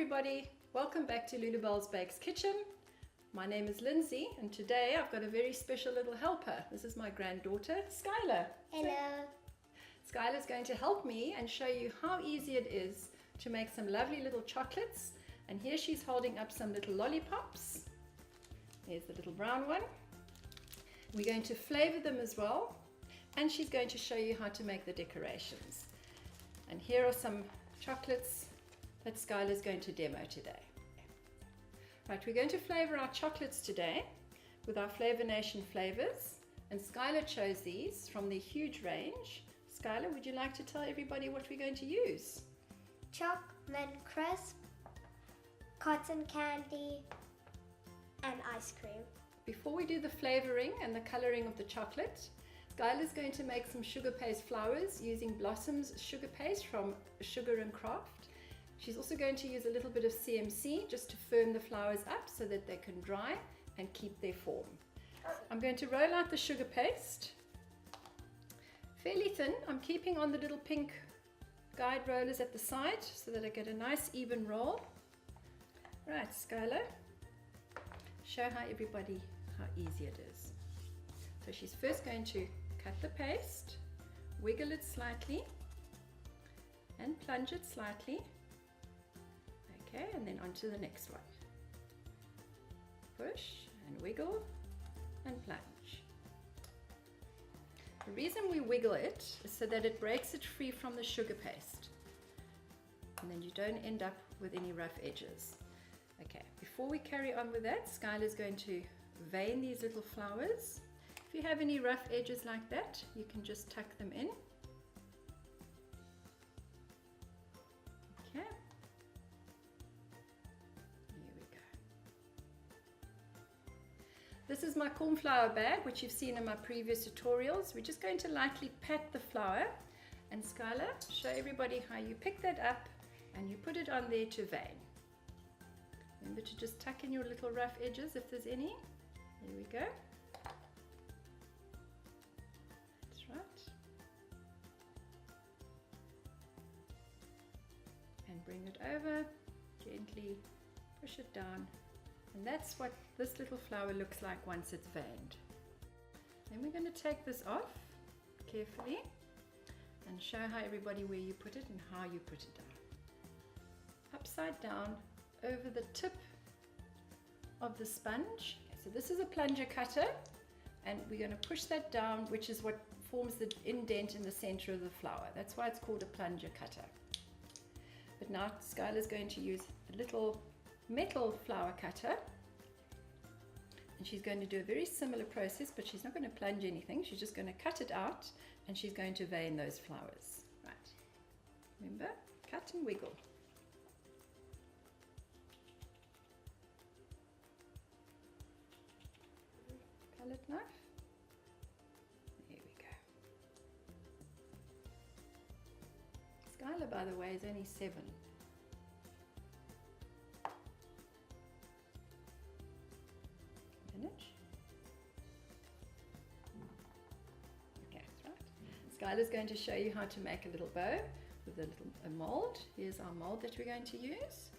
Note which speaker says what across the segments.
Speaker 1: everybody, welcome back to Lulubelle's Bakes Kitchen. My name is Lindsay and today I've got a very special little helper. This is my granddaughter, Skylar.
Speaker 2: Hello.
Speaker 1: Skylar's going to help me and show you how easy it is to make some lovely little chocolates. And here she's holding up some little lollipops. Here's the little brown one. We're going to flavor them as well, and she's going to show you how to make the decorations. And here are some chocolates that Skylar's going to demo today. Right, we're going to flavor our chocolates today with our Flavor Nation flavors, and Skylar chose these from the huge range. Skylar, would you like to tell everybody what we're going to use?
Speaker 2: Chocolate crisp, cotton candy, and ice cream.
Speaker 1: Before we do the flavoring and the coloring of the chocolate, Skylar's going to make some sugar paste flowers using Blossom's sugar paste from Sugar and Craft. She's also going to use a little bit of CMC just to firm the flowers up so that they can dry and keep their form. I'm going to roll out the sugar paste fairly thin. I'm keeping on the little pink guide rollers at the side so that I get a nice even roll. Right, Skylar, show everybody how easy it is. So she's first going to cut the paste, wiggle it slightly and plunge it slightly. Okay, and then on to the next one. Push and wiggle and plunge. The reason we wiggle it is so that it breaks it free from the sugar paste, and then you don't end up with any rough edges. Okay, before we carry on with that, Skylar's going to vein these little flowers. If you have any rough edges like that, you can just tuck them in. Okay. Here we go. This is my cornflour bag, which you've seen in my previous tutorials. We're just going to lightly pat the flour, and Skylar, show everybody how you pick that up and you put it on there to vein. Remember to just tuck in your little rough edges if there's any. There we go. That's right. And bring it over, gently push it down. And that's what this little flower looks like once it's veined. Then we're going to take this off carefully and show everybody where you put it and how you put it down. Upside down over the tip of the sponge. Okay, so this is a plunger cutter, and we're going to push that down, which is what forms the indent in the center of the flower. That's why it's called a plunger cutter. But now Skylar's going to use a little metal flower cutter, and she's going to do a very similar process, but she's not going to plunge anything. She's just going to cut it out, and she's going to vein those flowers. Right, remember, cut and wiggle. Palette knife. There we go. Skylar, by the way, is only 7. Finish. Okay, that's right. Skylar's going to show you how to make a little bow with a mold. Here's our mold that we're going to use.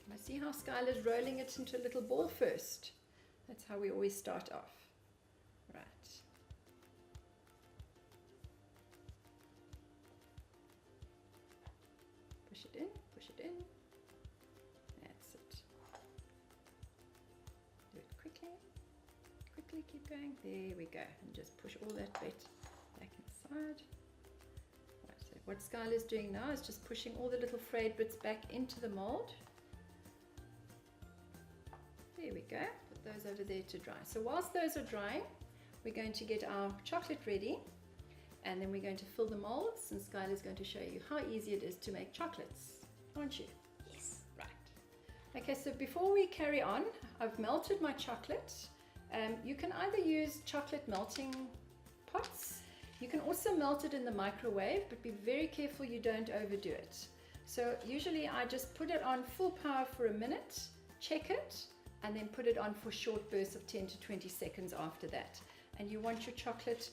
Speaker 1: Can I see how Skylar's rolling it into a little ball first? That's how we always start off. Right. Push it in, push it in. That's it. Do it quickly. Quickly keep going. There we go. And just push all that bit back inside. Right, so what Skylar's doing now is just pushing all the little frayed bits back into the mold. There we go. Those over there to dry. So whilst those are drying, we're going to get our chocolate ready, and then we're going to fill the molds, and Skylar's going to show you how easy it is to make chocolates, aren't you?
Speaker 2: Yes.
Speaker 1: Right. Okay, so before we carry on, I've melted my chocolate. You can either use chocolate melting pots. You can also melt it in the microwave, but be very careful you don't overdo it. So usually I just put it on full power for a minute, check it, and then put it on for short bursts of 10 to 20 seconds after that. And you want your chocolate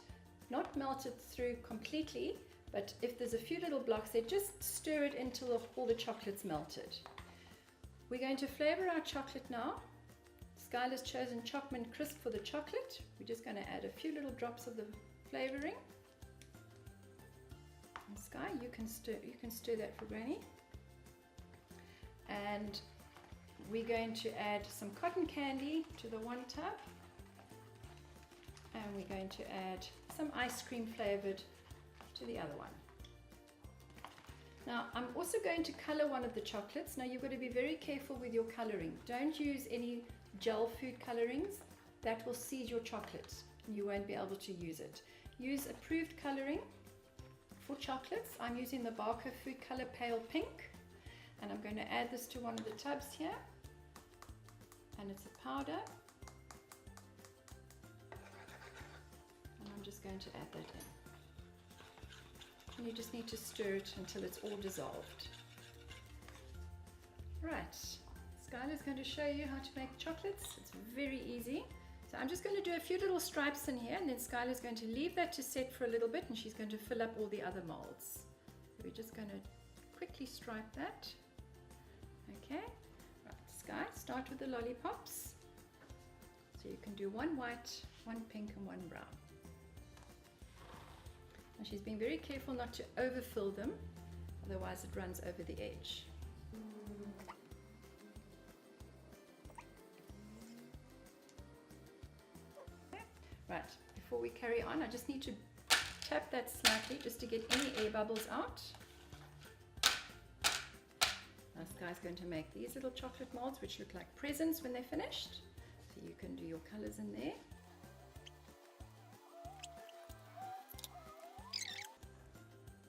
Speaker 1: not melted through completely, but if there's a few little blocks there, just stir it until all the chocolate's melted. We're going to flavor our chocolate now. Skylar's chosen Chocolate Crisp for the chocolate. We're just going to add a few little drops of the flavoring. And Sky, you can stir that for Granny. And we're going to add some cotton candy to the one tub. And we're going to add some ice cream flavored to the other one. Now I'm also going to color one of the chocolates. Now you've got to be very careful with your coloring. Don't use any gel food colorings. That will seize your chocolate and you won't be able to use it. Use approved coloring for chocolates. I'm using the Barker Food Color Pale Pink, and I'm going to add this to one of the tubs here, and it's a powder, and I'm just going to add that in. And you just need to stir it until it's all dissolved. Right, Skylar's going to show you how to make chocolates. It's very easy. So I'm just going to do a few little stripes in here, and then Skylar's going to leave that to set for a little bit, and she's going to fill up all the other molds. So we're just going to quickly stripe that. Okay, right, Sky, start with the lollipops. So you can do one white, one pink, and one brown. And she's being very careful not to overfill them, otherwise it runs over the edge. Right, before we carry on, I just need to tap that slightly just to get any air bubbles out. Now Sky's going to make these little chocolate molds which look like presents when they're finished. So you can do your colors in there.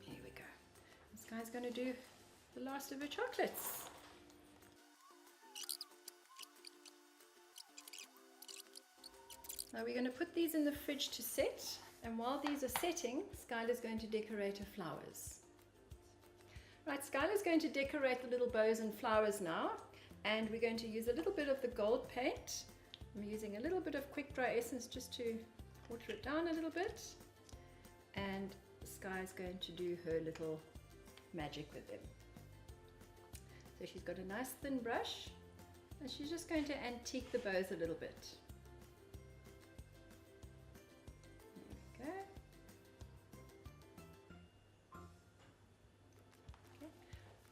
Speaker 1: Here we go. And Sky's going to do the last of her chocolates. Now we're going to put these in the fridge to set, and while these are setting, Skylar's going to decorate her flowers. Right, Skylar's going to decorate the little bows and flowers now, and we're going to use a little bit of the gold paint. I'm using a little bit of quick dry essence just to water it down a little bit, and Sky's going to do her little magic with them. So she's got a nice thin brush, and she's just going to antique the bows a little bit.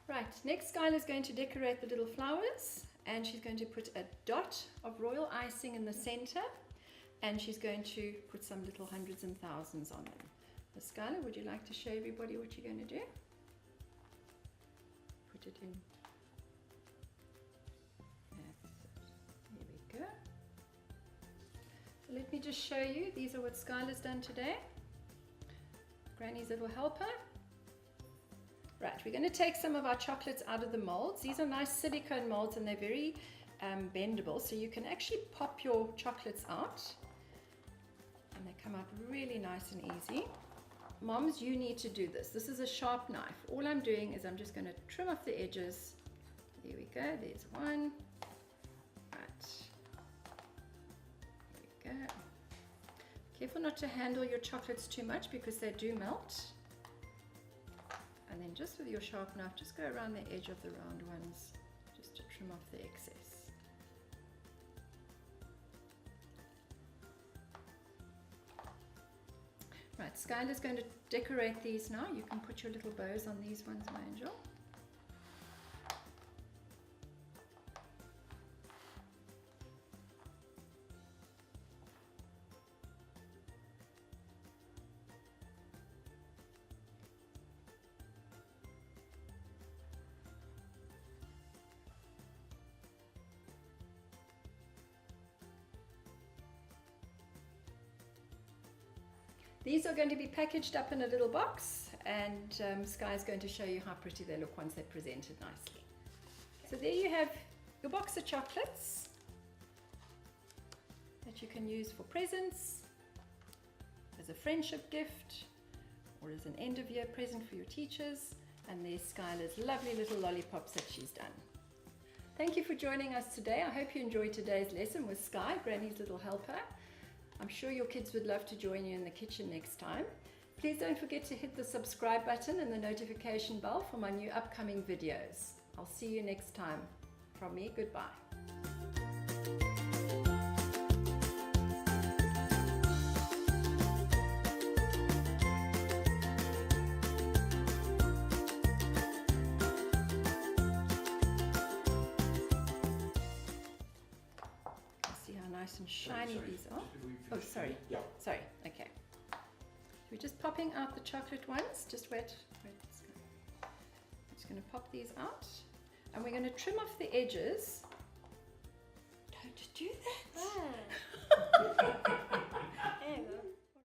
Speaker 1: Right, next Skylar's going to decorate the little flowers, and she's going to put a dot of royal icing in the center, and she's going to put some little hundreds and thousands on them. So Skylar, would you like to show everybody what you're going to do? Put it in. That's it. There we go. So let me just show you. These are what Skylar's done today. Granny's little helper. Right, we're going to take some of our chocolates out of the molds. These are nice silicone molds, and they're very bendable, so you can actually pop your chocolates out and they come out really nice and easy. Moms, you need to do this. This is a sharp knife. All I'm doing is I'm just going to trim off the edges. There we go, there's one. Right, there we go. Careful not to handle your chocolates too much because they do melt. And then just with your sharp knife, just go around the edge of the round ones, just to trim off the excess. Right, Skylar's going to decorate these now. You can put your little bows on these ones, my angel. These are going to be packaged up in a little box, and Sky's going to show you how pretty they look once they're presented nicely. So there you have your box of chocolates that you can use for presents, as a friendship gift, or as an end of year present for your teachers. And there's Skylar's lovely little lollipops that she's done. Thank you for joining us today. I hope you enjoyed today's lesson with Sky, Granny's little helper. I'm sure your kids would love to join you in the kitchen next time. Please don't forget to hit the subscribe button and the notification bell for my new upcoming videos. I'll see you next time. From me, goodbye. See how nice and shiny these are? Oh, sorry.
Speaker 3: Yeah.
Speaker 1: Sorry, okay. We're just popping out the chocolate ones. Just wait. I'm just going to pop these out. And we're going to trim off the edges. Don't do that.